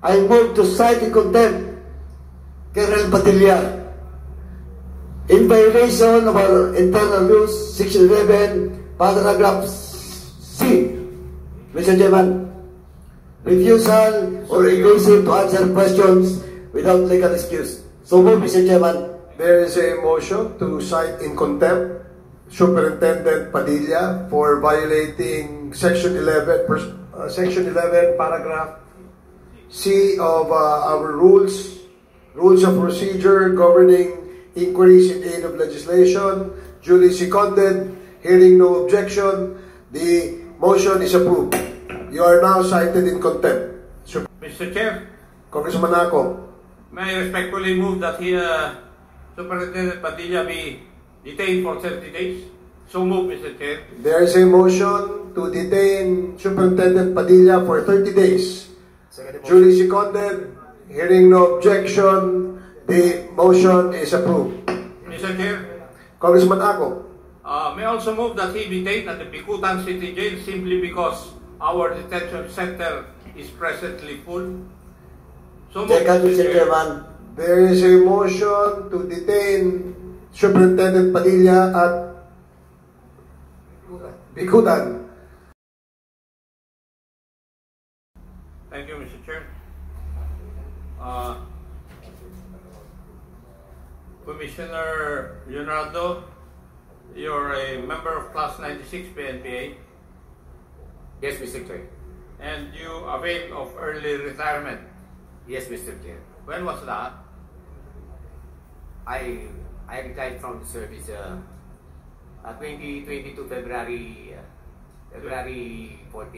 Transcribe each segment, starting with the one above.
I move to cite in contempt Colonel Padilla in violation of our internal rules, Section 11, Paragraph C. Mr. Chairman, refusal or evasive to answer questions without legal excuse. So move, Mr. Chairman. There is a motion to cite in contempt Superintendent Padilla for violating Section 11, Paragraph C of our rules of procedure governing inquiries in aid of legislation. Duly seconded. Hearing no objection, the motion is approved. You are now cited in contempt. Mr. Chair, Congressman Ako. may I respectfully move that Superintendent Padilla be detained for 30 days. So move, Mr. Chair. There is a motion to detain Superintendent Padilla for 30 days. Duly seconded. Hearing no objection, the motion is approved. Mr. Chair, Congressman Ako. may I also move that he be detained at the Bicutan City Jail simply because our detention center is presently full. So move, Second, Mr. Chairman. There is a motion to detain Superintendent Padilla at Bicutan. Thank you, Mr. Chair. Commissioner Leonardo, you're a member of Class 96 PNPA. Yes, Mr. Chair. And you availed of early retirement. Yes, Mr. Chair. When was that? I retired from the service 2022 February 14.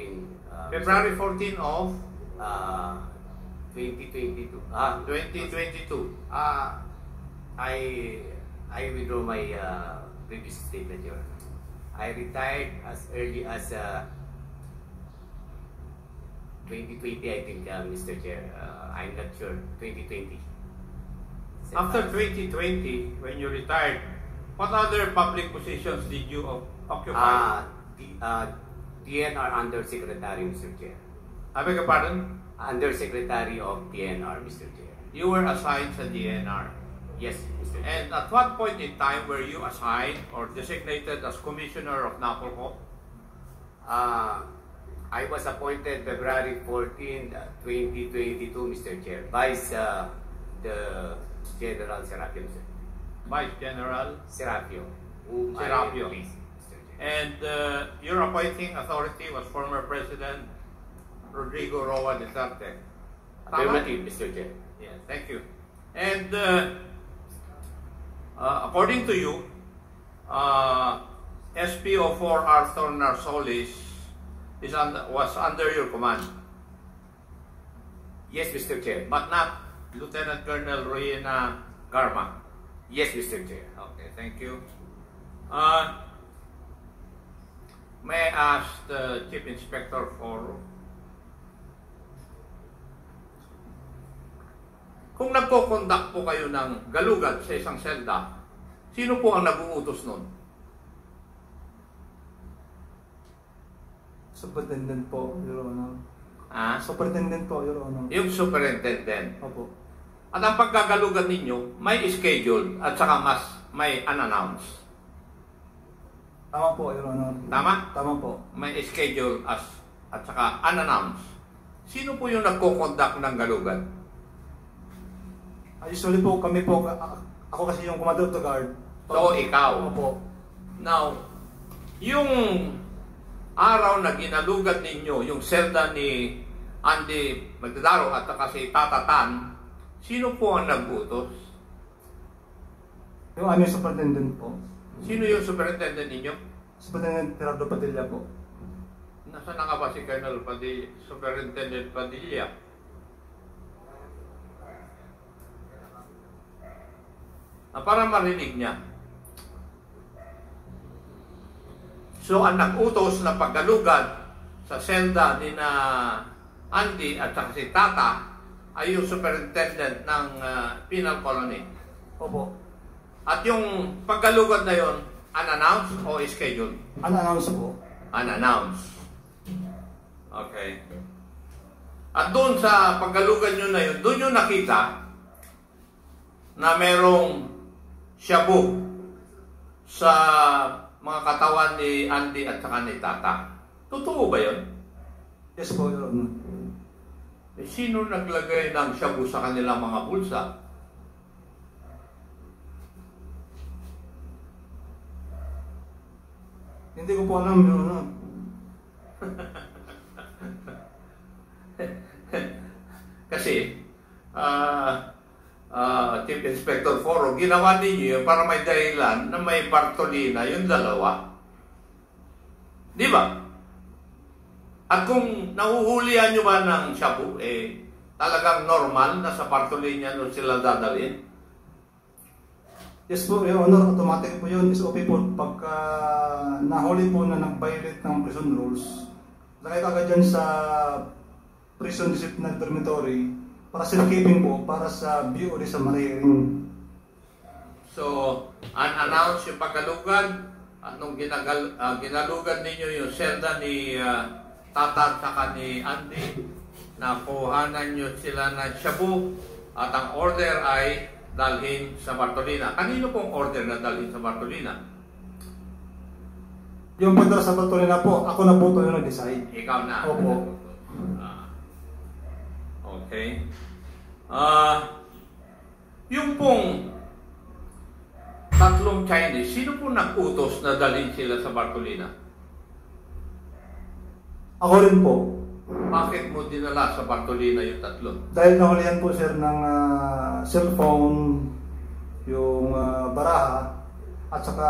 February 14 of 2022. 2022. I withdraw my previous statement, Your Honor. I retired as early as 2020, I think, Mr. Chair. I'm not sure. 2020. After 2020, when you retired, what other public positions did you occupy? DNR Undersecretary, Mr. Chair. I beg your pardon? Undersecretary of DNR, Mr. Chair. You were assigned sa DNR. Yes, Mr. Chair. And at what point in time were you assigned or designated as Commissioner of NAPOLCO? I was appointed February 14, 2022, Mr. Chair, Vice the General Serapio, sir. Vice General Serapio. Serapio. Please, Mr. Chair. And your appointing authority was former President Rodrigo Roa Duterte. Affirmative, Mr. Chair. Yes, thank you. And according to you, SPO4 Arthur Narsolis was under your command, Yes, Mr. Chair. but not Lieutenant Colonel Royena Garma. Yes, Mr. Chair. Okay, thank you. May I ask the Chief Inspector for... Kung nagko-conduct po kayo ng galugad sa isang selda, sino po ang nag-uutos nun? Superintendent po, Your Honor. Superintendent po, Your Honor. Yung superintendent. Opo. At ang pagkagalugan ninyo, may schedule at saka may unannounced. Tama po, Your Honor. Tama? Tama po. May schedule at saka unannounced. Sino po yung nagko-conduct ng galugan? Usually po, kami po, ako kasi yung commander of the guard. So, ikaw. Opo. Now, yung araw na ginalugan ninyo, yung selda ni Andy Magdadaro at saka si Tata Tan, sino po ang nag-utos? Yung aming superintendent po. Sino yung superintendent ninyo? Superintendent Gerardo Padilla po. Nasaan na nga ba si Colonel Padilla, Superintendent Padilla? Para marinig niya. So, ang nag-utos na paggalugad sa selda ni na Andy at saka si Tata ay yung superintendent ng penal colony. Opo. At yung paggalugad na yon, unannounced o scheduled? Unannounced po. Unannounced. Okay. At doon sa paggalugan nyo na yun, doon nyo nakita na merong shabu sa mga katawan ni Andy at saka ni Tata. Totoo ba yun? Yes po, Your Honor. Eh, sino naglagay ng shabu sa kanilang mga bulsa? Hindi ko po alam, Your Honor. Kasi, Chief Inspector Foro, ginawa ninyo yun para may dahilan na may Bartolina yung dalawa. Di ba? At kung nahuhulihan nyo ba ng shabu, talagang normal na sa Bartolina nun sila dadalhin? Yes po, Your Honor, automatic po yun. SOP po, pagka nahuli po na nag-violate ng prison rules, lagay agad dyan sa prison disciplinary dormitory para safekeeping po, para sa BOD sa Mariring. So, unannounced yung pagkalugan at nung ginalugan ninyo yung selda ni Tata at ni Andy, nakuhanan nyo sila ng shabu at ang order ay dalhin sa Bartolina. Kanino pong order na dalhin sa Bartolina? Yung pagdala sa Bartolina po, ako na po ito yung nag-decide. Ikaw na? Opo. Okay. Yung pong tatlong Chinese, sino po nag-utos na dalhin sila sa Bartolina? Ako rin po. Bakit mo dinala sa Bartolina yung tatlo? Dahil nahulihan po sir ng cellphone, yung baraha, at saka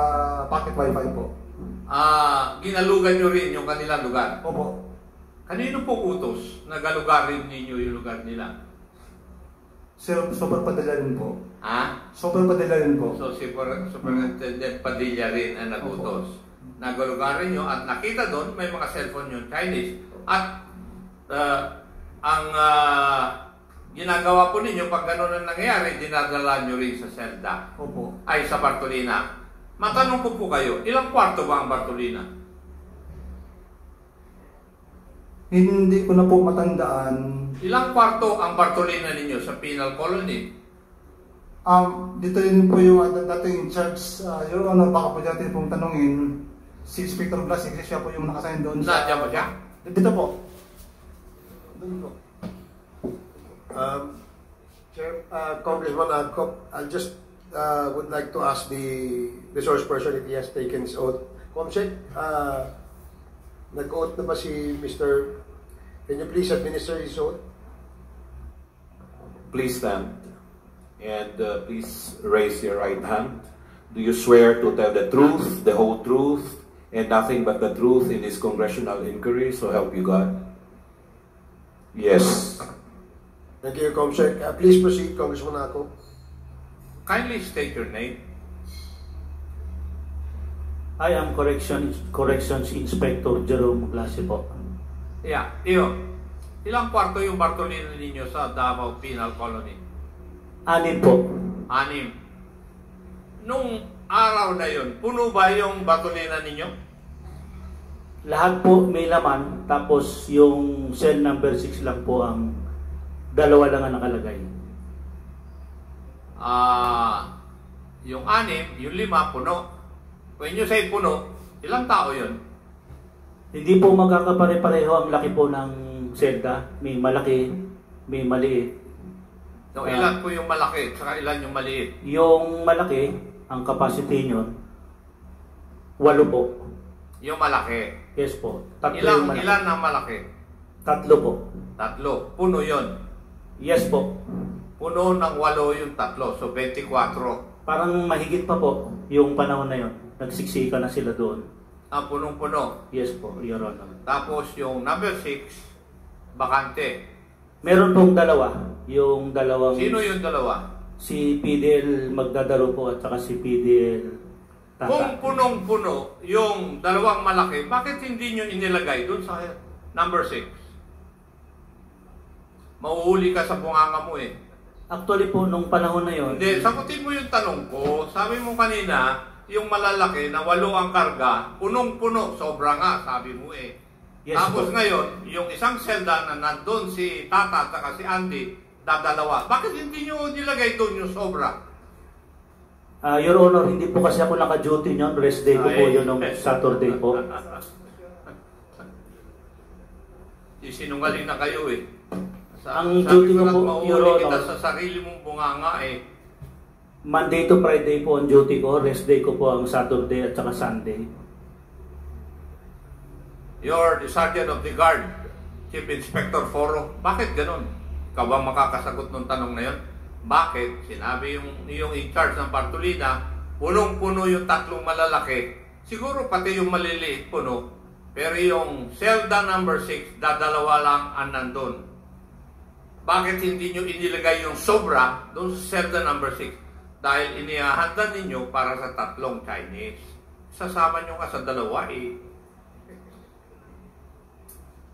pocket wifi po. Ginalugan nyo rin yung kanilang lugar. Opo. Kanino po utos na galugarin ninyo yung lugar nila? Sir, super padilla rin po. Ha? Super padilla rin po. So si Superintendent Padilla rin ang nagutos. Nagalugarin nyo at nakita doon may mga cellphone yung Chinese. At ang ginagawa po ninyo pag gano'n ang nangyayari, dinadala nyo rin sa selda. Opo. Ay sa Bartolina. Matanong ko po kayo, ilang kwarto ba ang Bartolina? Hindi ko na po matandaan. Ilang kwarto ang Bartolina ninyo sa penal colony? Dito rin po yung dating charge, Your Honor, baka po dati pong tanungin, si Inspector Blas, siya po yung nakasign doon sa... Nandiyan ba siya? Dito po. Doon po. Chair, Congressman Adcock, I just would like to ask the resource person if he has taken his oath. Comsec, nag-oath na ba si Mr. Can you please administer his oath? Please stand and please raise your right hand. Do you swear to tell the truth, the whole truth, and nothing but the truth in this congressional inquiry? So help you God. Yes. Thank you, Comsec. Please proceed, Congressman Ako. Kindly state your name. I am Corrections Inspector Jerome Glase po. Yeah, iyo. Ilang kwarto yung Bartolina ninyo sa Davao Penal Colony? 6 po. 6. Nung araw na yun, puno ba yung Bartolina ninyo? Lahat po may laman, tapos yung cell number 6 lang po ang 2 lang ang nakalagay. Yung 6, yung 5, puno. When you say puno, ilang tao yun? Hindi po magkakapare-pareho ang laki po ng selda. May malaki, may maliit. So, ilan po yung malaki, saka ilan yung maliit? Yung malaki, ang capacity nyon, 8 po. Yung malaki. Yes po. 3 yung malaki. Ilan ang malaki? 3 po. 3. Puno yun. Yes po. Puno ng 8 yung 3. So, 24. Parang mahigit pa po yung panahon na yun. Nagsiksika na sila doon. Punong-puno. Yes po, Your Honor. Tapos yung number 6, bakante. Meron pong 2. Yung dalawang... Sino yung dalawa? Si PDL Magdadaro po at saka si PDL Tata. Kung punong-puno yung dalawang malaki, bakit hindi nyo inilagay doon sa number 6? Mauhuli ka sa bunganga mo eh. Actually po, nung panahon na yon. Hindi, sagutin mo yung tanong ko. Sabi mo kanina, yung malalaki na 8 ang karga, punong-puno, sobra nga, sabi mo eh. Yes Tapos po. ngayon, yung isang selda na nandun si Tata at si Andy, dadalawa. Bakit hindi nyo nilagay doon yung sobra? Your Honor, hindi po kasi ako naka-duty nyon. Rest day ko po yun ng Saturday po. Sinungaling na kayo eh. Ang duty ko po, mahuli Your Honor, kita sa sarili mong bunganga eh. Monday to Friday po ang duty ko. Rest day ko po ang Saturday at saka Sunday. You're the Sergeant of the Guard, Chief Inspector Foro. Bakit ganun? Ikaw ba makakasagot ng tanong na yun? Bakit? Sinabi yung in charge ng Partolina, punong-puno yung tatlong malalaki. Siguro pati yung maliliit puno. Pero yung selda number 6, dadalawa lang ang nandun. Bakit hindi nyo inilagay yung sobra doon sa selda number 6? Dahil inihahanda ninyo para sa tatlong Chinese. Sasama nyo ka sa dalawa eh.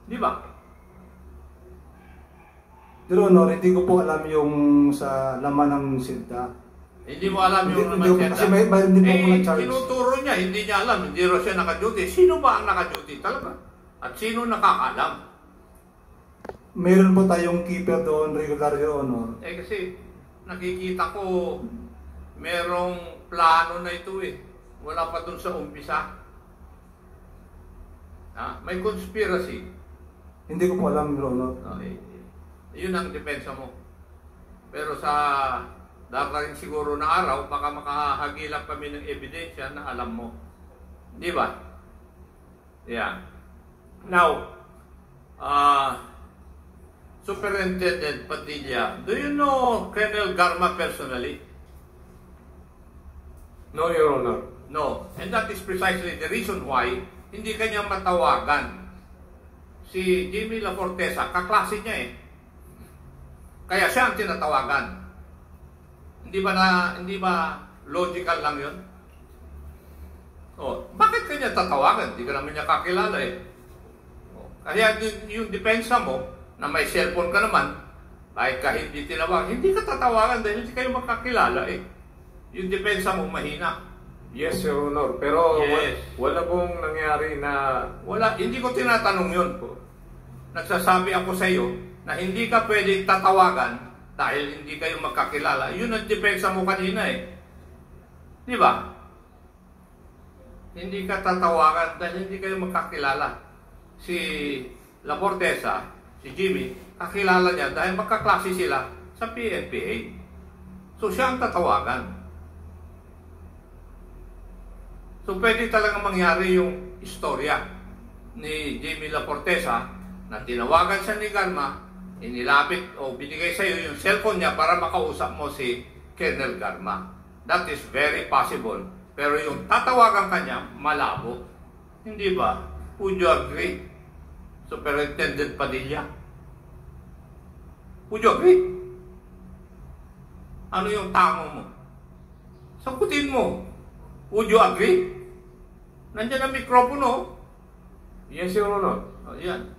Di ba? Your Honor, hindi ko po alam yung sa laman ng silda. Hindi mo alam yung Hindi ko- kasi may hindi po ako na-charge. tinuturo niya, hindi niya alam, hindi rin siya naka-duty. Sino ba ang naka-duty talaga? At sino nakakaalam? Meron po tayong keeper doon, regular, Your Honor. Kasi nakikita ko merong plano na ito eh. Wala pa dun sa umpisa. May conspiracy. Hindi ko po alam, Your Honor. Yun ang depensa mo. Pero sa darating siguro na araw, baka makahagilap kami ng ebidensya na alam mo. Di ba? Yeah. Now, Superintendent Padilla, do you know Colonel Garma personally? No, Your Honor. No. And that is precisely the reason why hindi kanya matawagan. Si Jimmy La Fortesa, kaklase niya eh. Kaya siya ang tinatawagan. Hindi ba logical lang 'yon? Bakit kanya tatawagan? Hindi ka naman niya kakilala eh. Kaya yung depensa mo na may cellphone ka naman, kahit hindi tinawag, hindi ka tatawagan dahil hindi kayo makakilala eh. Yung depensa mo mahina. Yes, Your Honor. Pero Yes. wala pong nangyari na... Wala, hindi ko tinatanong yun po. Nagsasabi ako sa iyo na hindi ka pwede tatawagan dahil hindi kayo magkakilala. Yun ang depensa mo kanina eh. Di ba? Hindi ka tatawagan dahil hindi kayo magkakilala. Si La Fortesa, si Jimmy, kakilala niya dahil magkaklase sila sa PNPA. So siya ang tatawagan. So pwede talagang mangyari yung istorya ni Jimmy La Fortesa na tinawagan siya ni Garma, inilapit o binigay sa iyo yung cellphone niya para makausap mo si Colonel Garma. That is very possible. Pero yung tatawagan kanya, malabo. Hindi ba? Would you agree? Superintendent Padilla? Would you agree? Ano yung tango mo? Sagutin mo. Would you agree? Nandiyan ang mikropono. Yes, Your Honor. Yan.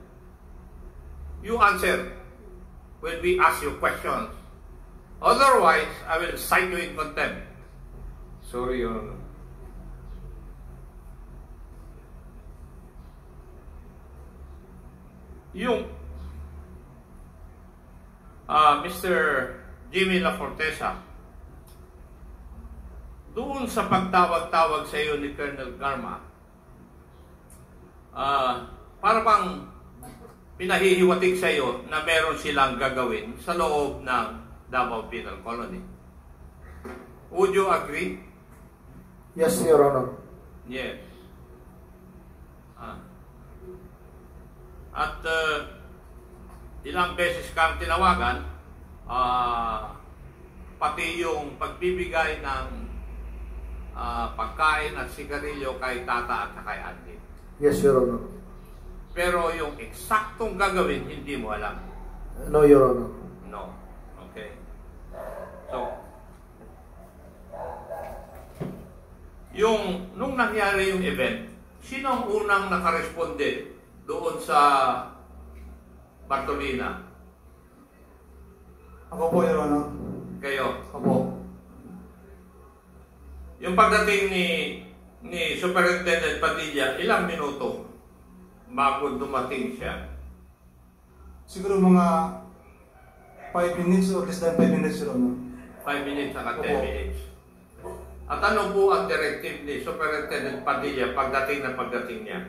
You answer when we ask you questions. Otherwise, I will cite you in contempt. Sorry, Your Honor. Yung Mr. Jimmy La Fortesa, doon sa pagtawag-tawag sa iyo ni Colonel Garma, para bang pinahihiwatig sa iyo na meron silang gagawin sa loob ng Davao Penal Colony. Would you agree? Yes, Your Honor. Yes. At ilang beses kang tinawagan, pati yung pagbibigay ng pagkain at sigarilyo kay Tata at kay Andy. Yes, Your Honor. Pero yung eksaktong gagawin, hindi mo alam. No, Your Honor. No. Okay. So, nung nangyari yung event, sino ang unang nakaresponde doon sa Bartolina? Ako po, Your Honor. Kayo. Opo. Yung pagdating ni Superintendent Padilla, ilang minuto bago dumating siya? Siguro mga 5 minutes or less than 5 minutes, Your Honor. 5 minutes saka 10 Opo. minutes. At ano po ang directive ni Superintendent Padilla pagdating niya?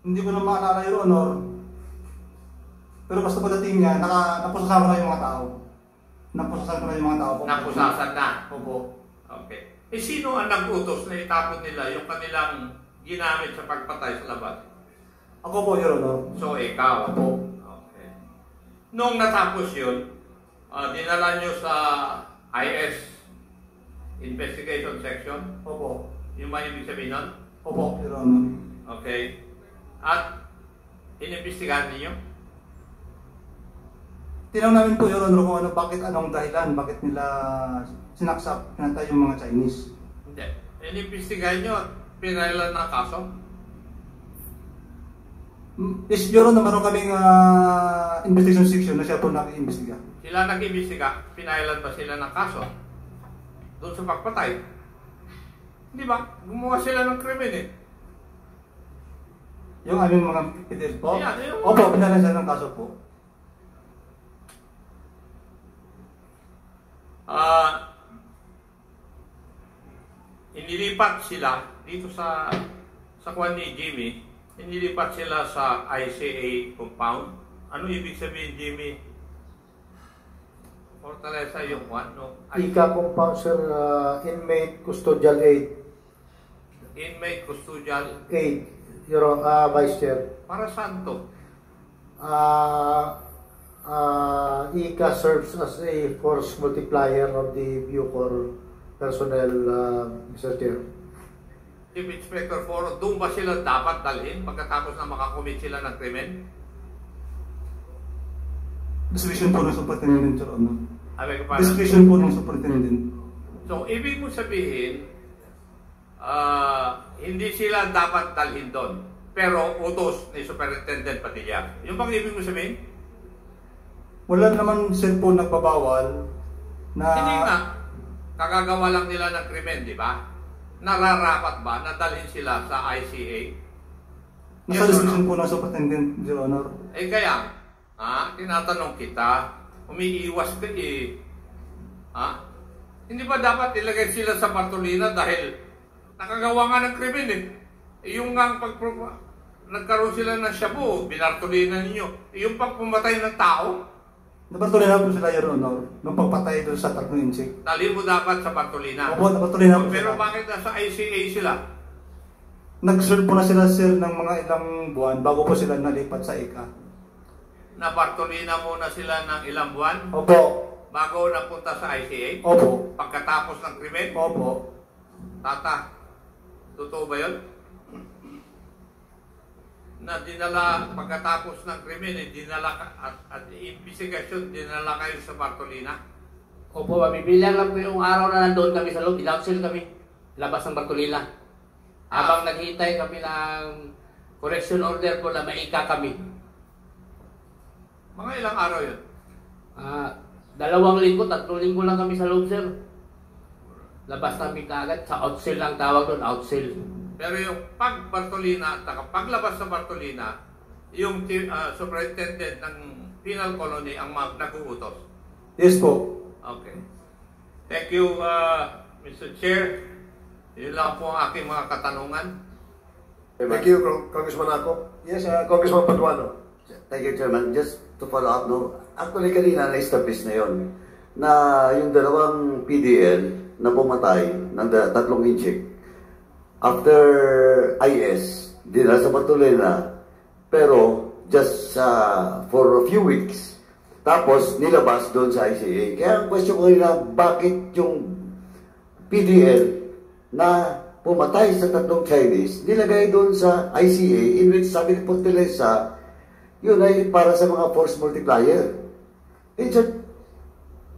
Hindi ko na maalala, Your Honor. Pero basta pagdating niya, napusasama na yung mga tao. Napusasan na. Opo. Okay. Sino ang nag-utos na itapon nila yung kanilang ginamit sa pagpatay sa labas? Ako po, Your Honor. So, ikaw. Opo. Okay. Nung natapos yun, dinala nyo sa IS Investigation Section? Opo. Yung may ibig sabihin nun? Opo, Your Honor. Okay. At inimbestigahan ninyo? Tinanong namin po, Your Honor, kung anong dahilan, bakit nila sinaksak, pinatay yung mga Chinese. Hindi. Inimbestigahan nyo at pinailan ng kaso? Yes, Your Honor, meron kaming investigation section na siya po nag-iimbestiga. Sila nag-imbestiga, pinailan ba sila ng kaso? Doon sa pagpatay? Hindi ba? Gumawa sila ng krimen eh. Yung aming mga PDF po? Yeah, Opo, pinailan sila ng kaso po. Inilipat sila dito sa kwan ni Jimmy, inilipat sila sa ICA compound. Ano ibig sabihin, Jimmy? Fortaleza yung kwan, no? ICA compound, sir, inmate custodial 8. Inmate custodial 8, Vice Chair. Para saan to? ICA serves as a force multiplier of the Bucor personnel, Mr. Chair. Chief Inspector Foro, doon ba sila dapat dalhin pagkatapos na makakomit sila ng krimen? Discretion po ng superintendent, Your Honor. Discretion po ng superintendent. So, ibig mo sabihin, hindi sila dapat dalhin doon, pero utos ni Superintendent Padilla. Yung bang ibig mo sabihin? Wala naman, sir, po nagbabawal na... Hindi nga. Kakagawa lang nila ng krimen, di ba? Nararapat ba na dalhin sila sa ICA? Nasa discretion po ng superintendent, Your Honor. Eh kaya, tinatanong kita, umiiwas ka eh. Hindi ba dapat ilagay sila sa Bartolina dahil nakagawa nga ng krimen eh. Yung nga nagkaroon sila ng shabu, binartolina ninyo. Yung pagpumatay ng tao, Nabartolina po sila, Your Honor, nung pagpatay doon sa 3 insik. dalhin mo dapat sa Bartolina. Opo, nabartolina po Pero sila. bakit nasa ICA sila? Nag-serve po na sila, sir, ng mga ilang buwan bago po sila nalipat sa ICA. Na Bartolina muna sila ng ilang buwan Opo. bago napunta sa ICA? Opo. Pagkatapos ng krimen? Opo. Tata, totoo ba yun? Na dinala pagkatapos ng krimen, dinala at investigasyon, dinala kayo sa Bartolina? Opo, bibilang lang po yung araw na nandoon kami sa loob, in-outsell kami, labas ng Bartolina. Habang naghihintay kami ng correction order po na maika kami. Mga ilang araw yun? 2 linggo, 3 linggo lang kami sa loob, sir. Labas namin kaagad, sa outsell lang tawag doon, outsell. Pero yung pag-Bartolina at paglabas sa Bartolina, yung superintendent ng penal colony ang nag-uutos? Yes po. Okay. Thank you, Mr. Chair. Yun lang po ang aking mga katanungan. Thank you, Congressman Ako. Yes, Congressman Paduano. Thank you, Chairman. Just to follow up, no? Actually, kanina na-establish na yon na yung dalawang PDL na pumatay ng 3 inchik after IS, dinala sa Bartolina, pero just for a few weeks, tapos nilabas doon sa ICA. Kaya ang question ko na, bakit yung PDL na pumatay sa 3 Chinese, nilagay doon sa ICA, in which sabi ni Fortaleza, yun ay para sa mga force multiplier. In short,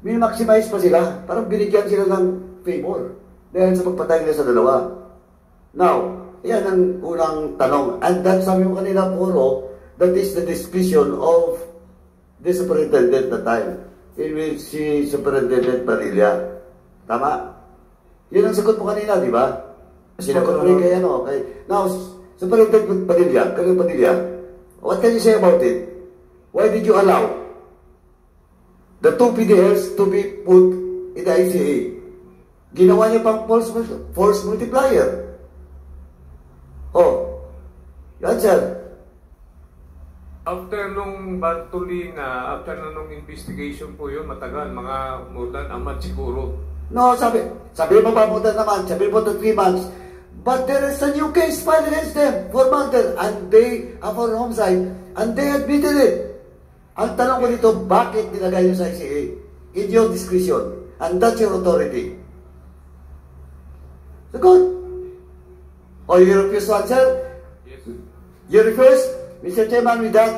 min-maximize pa sila, parang binigyan sila ng favor dahil sa pagpatay nila sa dalawa. Now, yan ang unang tanong. And that, sabi mo kanina, Puro, that is the discretion of the superintendent at the time, in which si Superintendent Padilla. Tama? Yun ang sagot mo kanina, di ba? Sinagot mo rin kay ano. Now, Superintendent Padilla, Colonel Padilla, what can you say about it? Why did you allow the 2 PDLs to be put in the ICA? Ginawa niyo pang force multiplier. Oh, yan sir. After nung Bartolina, after na nung investigation po yun, matagal, mga more than a month siguro. No, sabi mo ba more than a month, sabi mo to 3 months. But there is a new case filed against them for murder and they, for homicide, and they admitted it. Ang tanong ko dito, bakit nilagay nyo sa ICA? In your discretion. And that's your authority. So good. Or you refuse to answer? Yes. You refuse? Mr. Chairman, with that,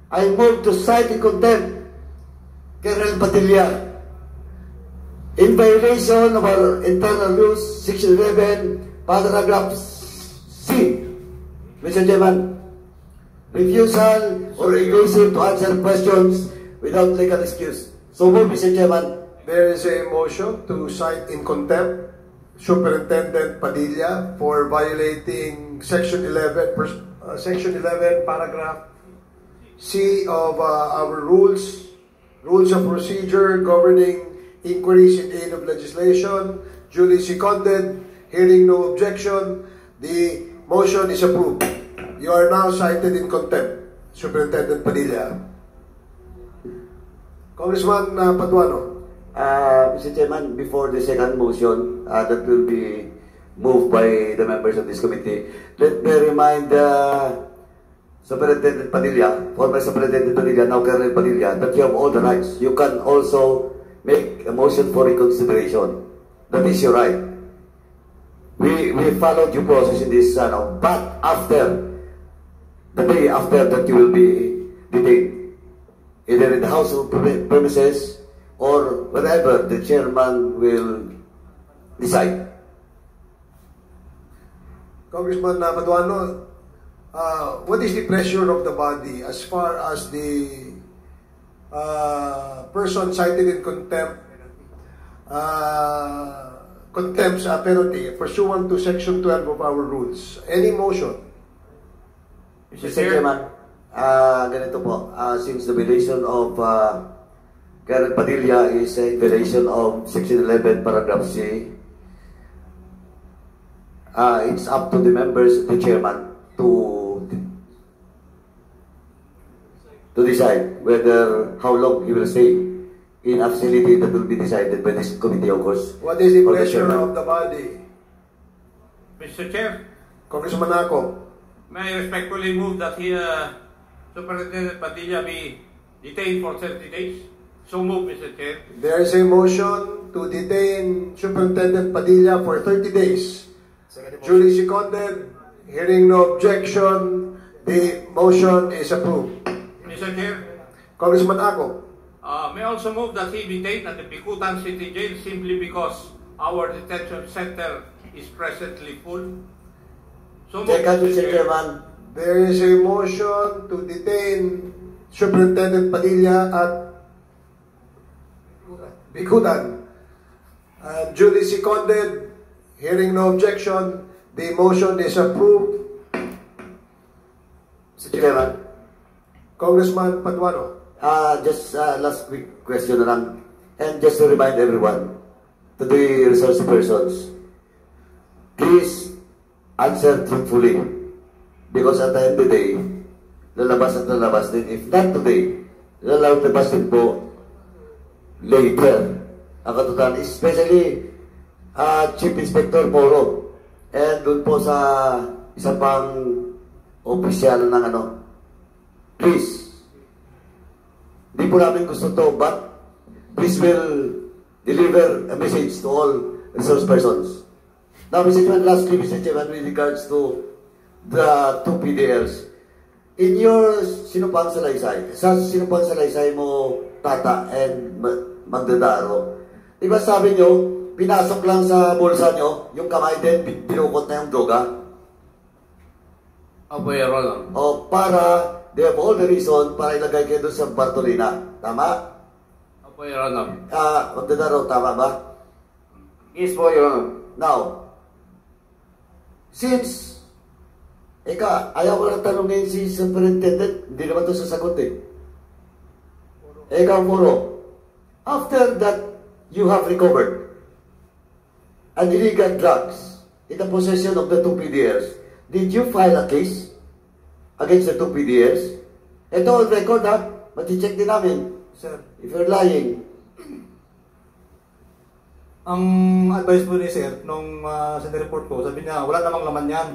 I move to cite in contempt Colonel Padilla in violation of our internal rules, Section 11, Paragraph C. Mr. Chairman, refusal or evasive to answer questions without legal excuse. So move, Mr. Chairman. There is a motion to cite in contempt Superintendent Padilla for violating Section 11, Paragraph C of our rules of procedure governing inquiries in aid of legislation, duly seconded. Hearing no objection, the motion is approved. You are now cited in contempt, Superintendent Padilla. Congressman Paduano. Mr. Chairman, before the second motion that will be moved by the members of this committee, let me remind Superintendent Padilla, former Superintendent Padilla, now Colonel Padilla, that you have all the rights. You can also make a motion for reconsideration. That is your right. We followed due process in this, but after the day after that you will be detained, either in the house of premises or wherever the chairman will decide. Congressman Paduano, what is the pressure of the body as far as the person cited in contempt contempts a penalty pursuant to Section 12 of our rules? Any motion? Mr. Chairman, ganito po, since the violation of Colonel Padilla is a violation of Section 11, Paragraph C, it's up to the members, the chairman, to decide whether how long he will stay in a facility that will be decided by this committee, of course. What is the pressure of the body? Mr. Chair, Congressman Ako. may I respectfully move that Superintendent Padilla be detained for 30 days. So move, Mr. Chair. There is a motion to detain Superintendent Padilla for 30 days. Duly seconded. Hearing no objection, the motion is approved. Mr. Chair, Congressman Ako. may I also move that he be detained at the Bicutan City Jail simply because our detention center is presently full. So move, Second, Mr. Mr. Chair. Chairman. There is a motion to detain Superintendent Padilla at Bicutan. Duly seconded. Hearing no objection, the motion is approved. Mr. Chairman. Congressman Paduano. Just last quick question na lang. And just to remind everyone, to the resource persons, please answer truthfully. Because at the end of the day, lalabas at lalabas din. If not today, lalabas din po later. Ang katotohanan, especially Chief Inspector Moro. And doon po sa isa pang opisyal ng please, di po namin gusto to, but please will deliver a message to all resource persons. Now, Mr. Chairman, lastly, Mr. Chairman, with regards to the 2 PDLs, in your sinupang salaysay, sa sinupang salaysay mo, Tata and Magdadaro, di ba sabi nyo, pinasok lang sa bulsa nyo, yung kamay din, binukot na yung droga? Opo, Your Honor. O para, they have all the reason para ilagay kayo doon sa Bartolina. Tama? Opo, Your Honor. Magdadaro, tama ba? Yes po, Your Honor. Now, since ayaw ko lang tanongin si Superintendent, hindi naman ito sasagot eh. Moro, after that you have recovered an illegal drugs in the possession of the two PDLs, did you file a case against the two PDLs? Ito on record ha, mati-check din namin. Sir, If you're lying. ang advice po ni Sir, nung sa report ko, sabi niya, wala namang laman yan.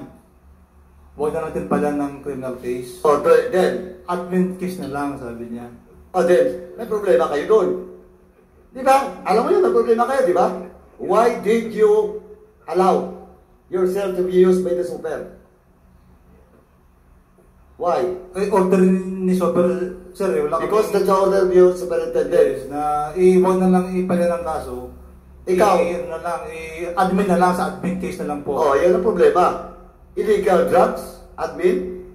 Huwag na natin pala ng criminal case. Or then, Admin case na lang, sabi niya. then, may problema kayo doon. Di ba? Alam mo yun, may problema kayo, di ba? Why did you allow yourself to be used by the super? Why? Ay, order ni Super, Sir, wala Because that's the order of your superintendent. Yes, na huwag na lang ipala ng kaso. Ikaw? Na lang, admin na lang sa admin case na lang po. Oh, yan ang problema. Illegal drugs, admin.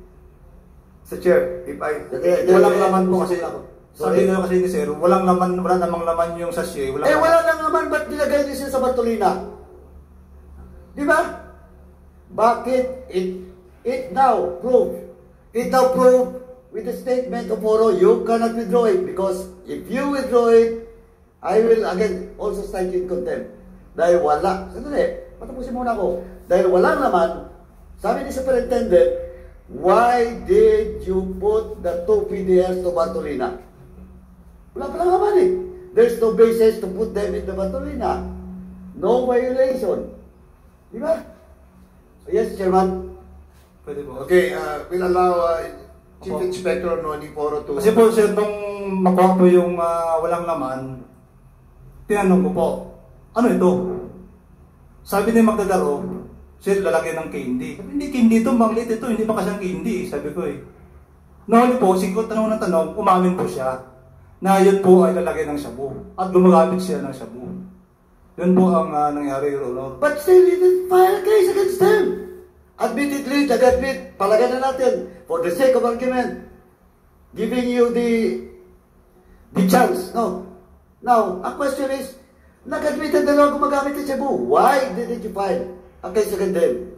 Mr. Chair, if I... Walang laman po kasi. Sorry. Sabi nyo kasi ni Sir, wala namang laman yung sachet. Wala lang naman, ba't nilagay niyo siya sa Bartolina? Di ba? Bakit? It now prove with the statement of Moro, you cannot withdraw it because if you withdraw it, I will again also cite you in contempt. Dahil wala. Sandali, patapusin muna ako. Dahil walang naman, sabi ni Superintendent, why did you put the two PDLs to Bartolina? Wala palang naman eh. There's no basis to put them in the Bartolina. No violation. Di ba? Yes, Chairman. Pwede po. Okay, we'll allow Chief Inspector Noni Poro to... Kasi po, Sir, nung makuha po yung walang laman, tinanong ko po, ano ito? Sabi ni Magdadaro, Sir, lalagyan ng candy. Sabi, hindi candy ito, manglit ito, hindi pa kasang candy, sabi ko eh. Noon po, siguro tanong ng tanong, umamin po siya na yun po ay lalagyan ng shabu at gumagamit siya ng shabu. Yun po ang nangyari, Your Honor. But still, he didn't file a case against them. Admittedly, nag-admit, palagay na natin, for the sake of argument, giving you the chance, no? Now, ang question is, nag-admitted na lang gumagamit ng shabu. Why didn't you file a case against them?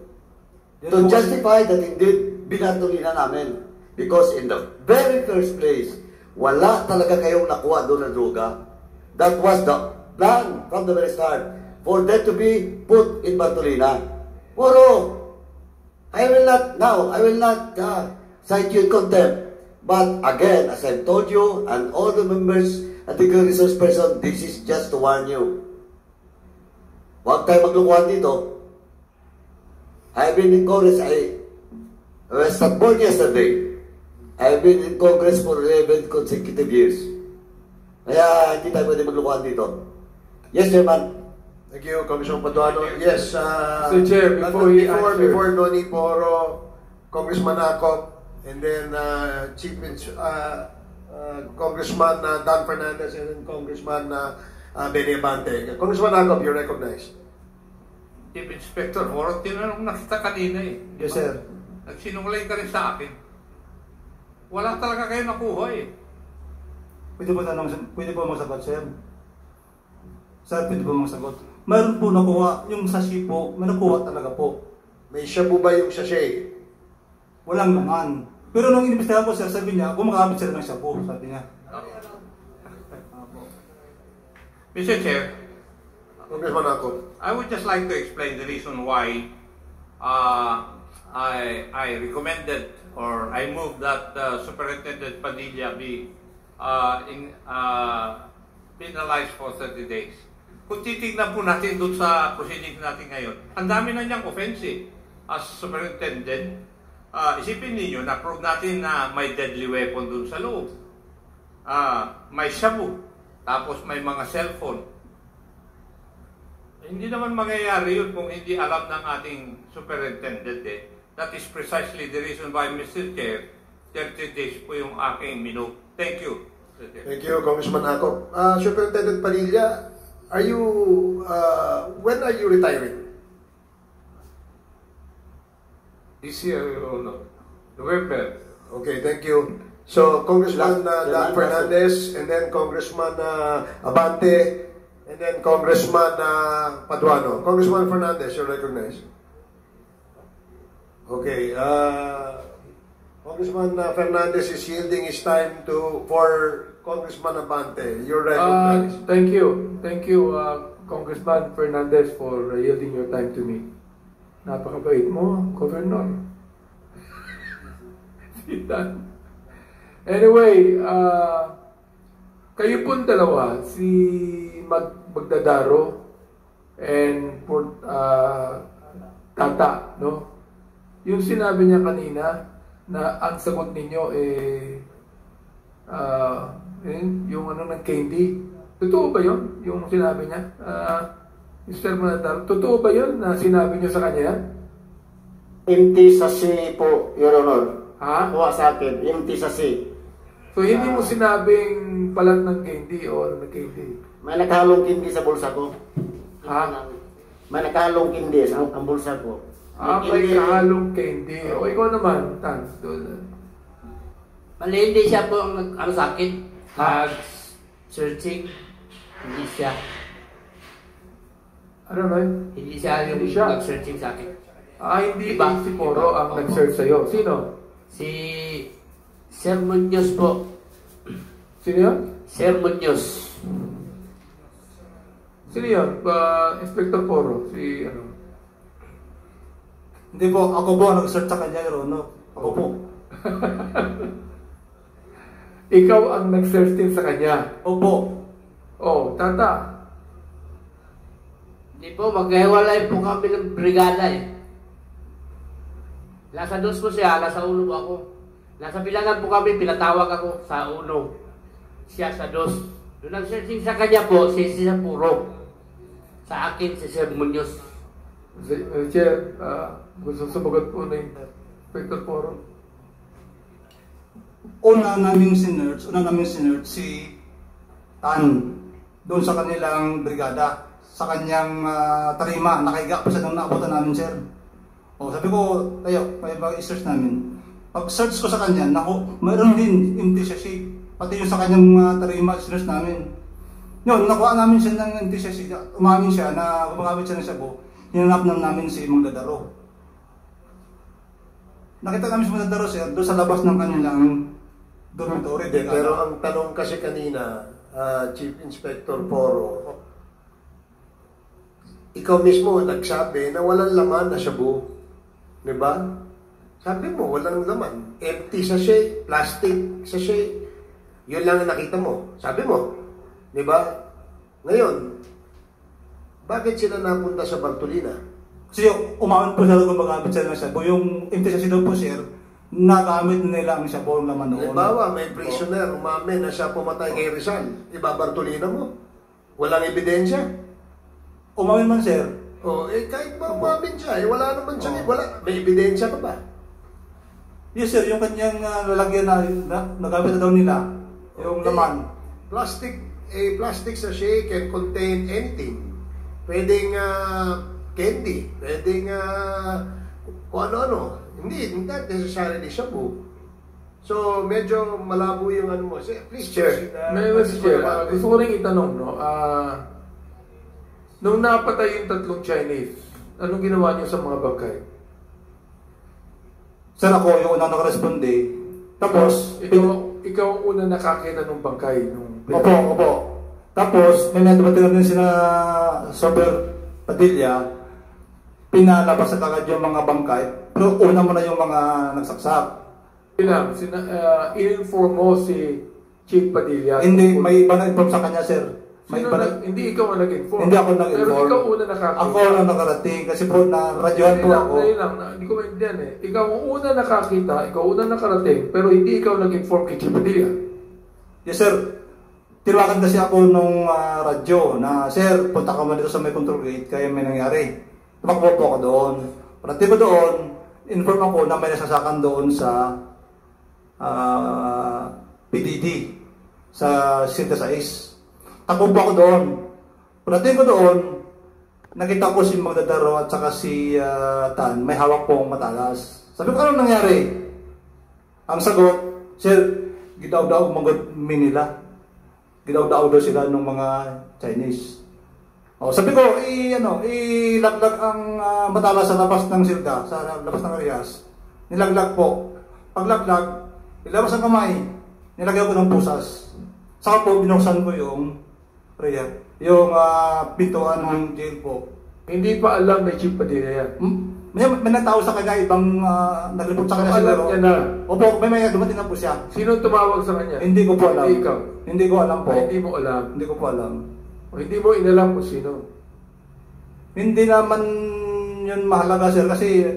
To justify that indeed, binatulina namin. Because in the very first place, wala talaga kayong nakuha doon ng droga. That was the plan from the very start for that to be put in Bartolina. Puro, I will not cite you in contempt. But again, as I've told you and all the members at the resource person, this is just to warn you. Huwag tayo maglukuhan dito. I've been in Congress, I was not born yesterday. I've been in Congress for 11 consecutive years. Kaya hindi tayo pwede maglukuhan dito. Yes, Chairman. Thank you, Congressman Paduano. Yes, Mr. Chair, before Noni Poro, Congressman Acop, and then Congressman Dan Fernandez, and then Congressman Benny Abante. Congressman Acop, you're recognized. Chief Inspector Moro, tinanong na kita kanina eh. Yes, sir. Nagsinungaling ka rin sa akin. Wala talaga kayo nakuha eh. Pwede po masagot, sir. Sir, pwede po masagot. Mayroon po nakuha, yung sachet po, may nakuha talaga po. May shabu ba yung sachet? Walang naman. Pero nung inimbestigahan ko, sir, sabi niya, gumagamit sila ng shabu, sabi niya. Mr. Chair, Congressman Acop. I would just like to explain the reason why I recommended or I moved that Superintendent Padilla be penalized for 30 days. Kung titignan po natin doon sa proceedings natin ngayon, ang dami na niyang offensive as Superintendent. Isipin niyo, na-prove natin na may deadly weapon doon sa loob. May shabu, tapos may mga cellphone. Hindi naman mangyayari yun kung hindi alam ng ating Superintendent eh. That is precisely the reason why, Mr. Chair, 30 days po yung aking minute. Thank you. Thank you, Congressman Acop. Superintendent Padilla, when are you retiring? This year, November. Okay, thank you. So, Congressman Dan Fernandez, and then Congressman Abante, And then Congressman Paduano. Congressman Fernandez, you're recognized. Okay. Congressman Fernandez is yielding his time for Congressman Abante. You're recognized. Thank you. Thank you, Congressman Fernandez, for yielding your time to me. Napakabait mo, Governor. Anyway, kayo pong dalawa, si Magdadaro and Tata, no? Yung sinabi niya kanina na ang sagot ninyo yung ng candy. Totoo ba yun? Yung sinabi niya? Mr. Magdadaro, totoo ba yun na sinabi niyo sa kanya? Empty sachet po, Your Honor. Ha? Kuha sa akin, empty sachet. So hindi mo sinabing palat ng candy o ng candy? May nakahalong kindi sa bulsa ko. Ha? May nakahalong kindi ang bulsa ko. May kahalong candy. O ikaw naman, Tan. Mali, hindi siya po ang sa akin. Searching. Hindi siya. Ano ba? Hindi siya yung nag-searching sa akin. Hindi ba si Poro ang nag-search sa'yo? Sino? Si Sir Munoz po. Sino yun? Sir Munoz. Sino yun? Inspector Poro? Si ano? Hindi po, ako po ang nag-search sa kanya, Your Honor. Ako po. Ikaw ang nag-search din sa kanya? Opo. Oh, Tata. Hindi po, magkahiwalay po kami ng brigada eh. Nasa 2 po siya, nasa 1 po ako. Nasa bilangan po kami, pinatawag ako sa 1. Siya sa 2. Doon nag-searching sa kanya po, si Puro. Sa akin, si Sir Munoz. Chair, gusto sumagot po na Inspector Poro. Una namin sinerch si Tan doon sa kanilang brigada, sa kanyang tarima, nakahiga pa siya nung naabutan namin, sir. O sabi ko, tayo, may i-search namin. Pag-search ko sa kanya, mayroon din empty sachet. Pati yung sa kanyang tarima, sinerch namin. Yun, nakuha namin siya ng empty sachet. Umamin siya na gumagamit siya ng sabo. Hinanap namin si Magdadaro. Nakita namin si Magdadaro, sir, doon sa labas ng kanilang dormitory. Pero ang tanong kasi kanina, Chief Inspector Poro, ikaw mismo nagsabi na walang laman na shabu. Diba? Sabi mo, walang laman. Empty sachet, plastic sachet. Yun lang ang nakita mo. Sabi mo. Diba? Ngayon, bakit sila napunta sa Bartolina? Kasi umamin po sila kung magamit sila ng shabu. Yung empty sachet daw po, sir, nagamit nila ang shabu ng laman noon. Halimbawa, may prisoner umamin na siya pumatay kay Rizal. Iba Bartolina mo. Walang ebidensya. Umamin man, sir. Kahit ba umamin siya, wala naman siya. May ebidensya pa ba? Yes, sir. Yung kanyang lalagyan na nagamit na daw nila. Yung laman. Plastic sachet can contain anything. Pwedeng candy. Pwedeng kung ano-ano. Hindi, not necessarily shabu. So, medyo malabo yung ano mo. Please, Chair. Gusto ko rin itanong, no? Nung napatay yung 3 Chinese, anong ginawa niyo sa mga bangkay? Sir, ako yung unang nakaresponde. Tapos, ikaw ang unang nakakita ng bangkay. Opo. Tapos, may natumating na din sila Sober Padilla, pinalabas sa kagad yung mga bangkay, pero una mo na yung mga nagsaksak. In-inform mo si Chief Padilla? Hindi, may iba na-inform sa kanya, sir. Hindi ikaw ang nag-inform? Hindi ako nag-inform. Pero ikaw una nakakita? Ako ang nakarating, kasi po na-radyohan po ako. Hindi ko maintindihan eh. Ikaw ang una nakakita, ikaw una nakarating, pero hindi ikaw nag-inform kay Chief Padilla? Yes, sir. Tinawagan kasi ako nung radyo na, sir, punta ka mo dito sa may control gate, kaya may nangyari. Tumakbo po ako doon. Pagdating ko doon, inform ako na may nasasakan doon sa PDD, sa Synthesize. Takbo po ako doon. Pagdating ko doon, nakita ko si Magdadaro at saka si Tan, may hawak pong matalas. Sabi ko, anong nangyari? Ang sagot, sir, gidaw-daw mga nila. Gidaw-daw daw sila ng mga Chinese. Sabi ko, ilaglag ang matala sa labas ng silda, sa labas ng Arias. Nilaglag po. Paglaglag, ilabas ang kamay, nilagay ko ng pusas. Saka po, binuksan ko yung pintuan ng jail po. Hindi pa alam may Chief Padilla yan. May nagtao sa kanya, ibang nag-report sa kanya Alam niya na. Opo, may dumating na po siya. Sino tumawag sa kanya? Hindi ko po alam. Hindi ikaw? Hindi ko alam po. Hindi mo alam? Hindi ko po alam. O hindi mo inalam kung sino? Hindi naman yun mahalaga, sir, kasi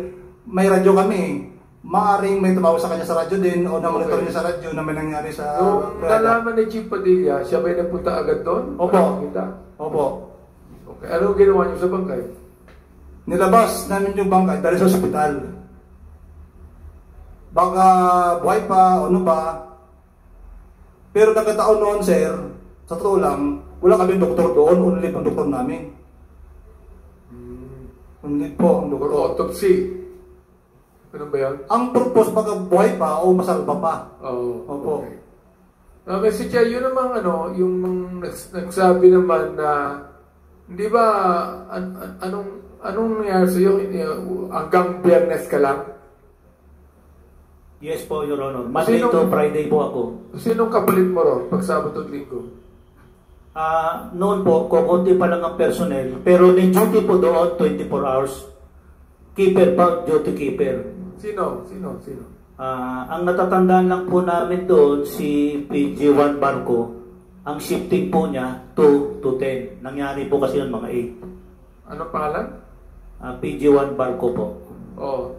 may radyo kami. Maaring may tumawag sa kanya sa radyo din o na-monitor niya sa radyo na may nangyari sa... Nung nalaman ni Chief Padilla, siya ba'y nagpunta agad doon? Opo. Kita? Opo. Okay. Anong ginawa niyo sa bangkay? Nilabas namin yung bangkay dahil sa ospital. Baka buhay pa o ano pa. Pero nagkataon noon, sir, sa totoo lang, wala kaming doktor doon, only pang doktor namin. Only po ang doktor. Or autopsy? Ano ba yan? Ang purpose, baka buhay pa o masalba pa. Oo. Opo. Okay. Mr. Chair, yun naman yung nagsabi naman na, hindi ba, anong nangyari sa'yo? Hanggang Biyernes ka lang? Yes po, Your Honor. Monday to Friday po ako. Sinong kapalit mo ron pag Sabado at Linggo? Noon po, kukunti pa lang ang personnel. Pero may duty po doon, 24 hours. Keeper pa, duty keeper. Sino? Ang natatandaan lang po namin doon, si PG1 Barco. Ang shifting po niya, 2 to 10. Nangyari po kasi yun mga 8. Anong pangalan? PG1 Barco po. Oo.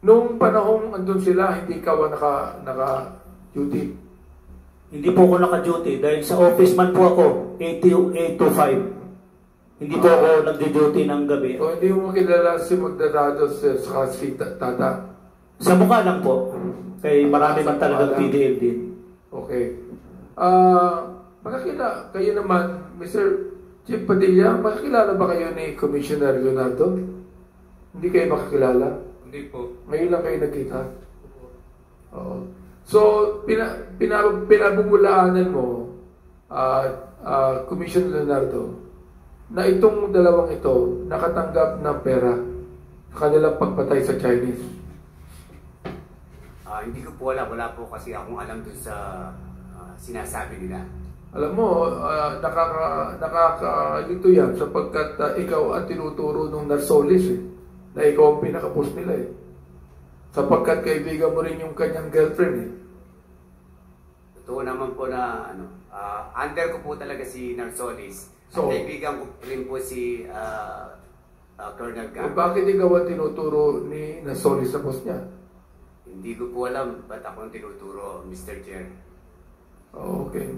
Nung panahong andun sila, hindi ka ba naka-duty? Hindi po ako naka-duty dahil sa office man po ako, 8 to 5. Hindi po ako nag-duty ng gabi. O hindi mo kilala si Magdadados sa si Tata? Sa mukha lang po. Kaya marami man talagang PDL din. Okay. Makakilala kayo naman, Mr. Chief Padilla, makakilala ba kayo ni Commissioner Leonardo? Hindi kayo makakilala? Hindi po. Ngayon lang kayo nagkita? Oo. So, pinabubulaanan mo, Commissioner Leonardo, na itong dalawang ito nakatanggap ng pera sa kanilang pagpatay sa Chinese. Hindi ko po alam. Wala po kasi akong alam dun sa sinasabi nila. Alam mo, nakakalito yan sapagkat ikaw ang tinuturo ng Narsolis na ikaw ang pinaka-post nila sapagkat kaibigan mo rin yung kanyang girlfriend Totoo naman po na under ko po talaga si Narsolis. So, at kaibigan ko rin po si Colonel Gang. Bakit ikaw ang tinuturo ni Narsolis sa post niya? Hindi ko po alam ba't ako ang tinuturo, Mr. Chair. Okay.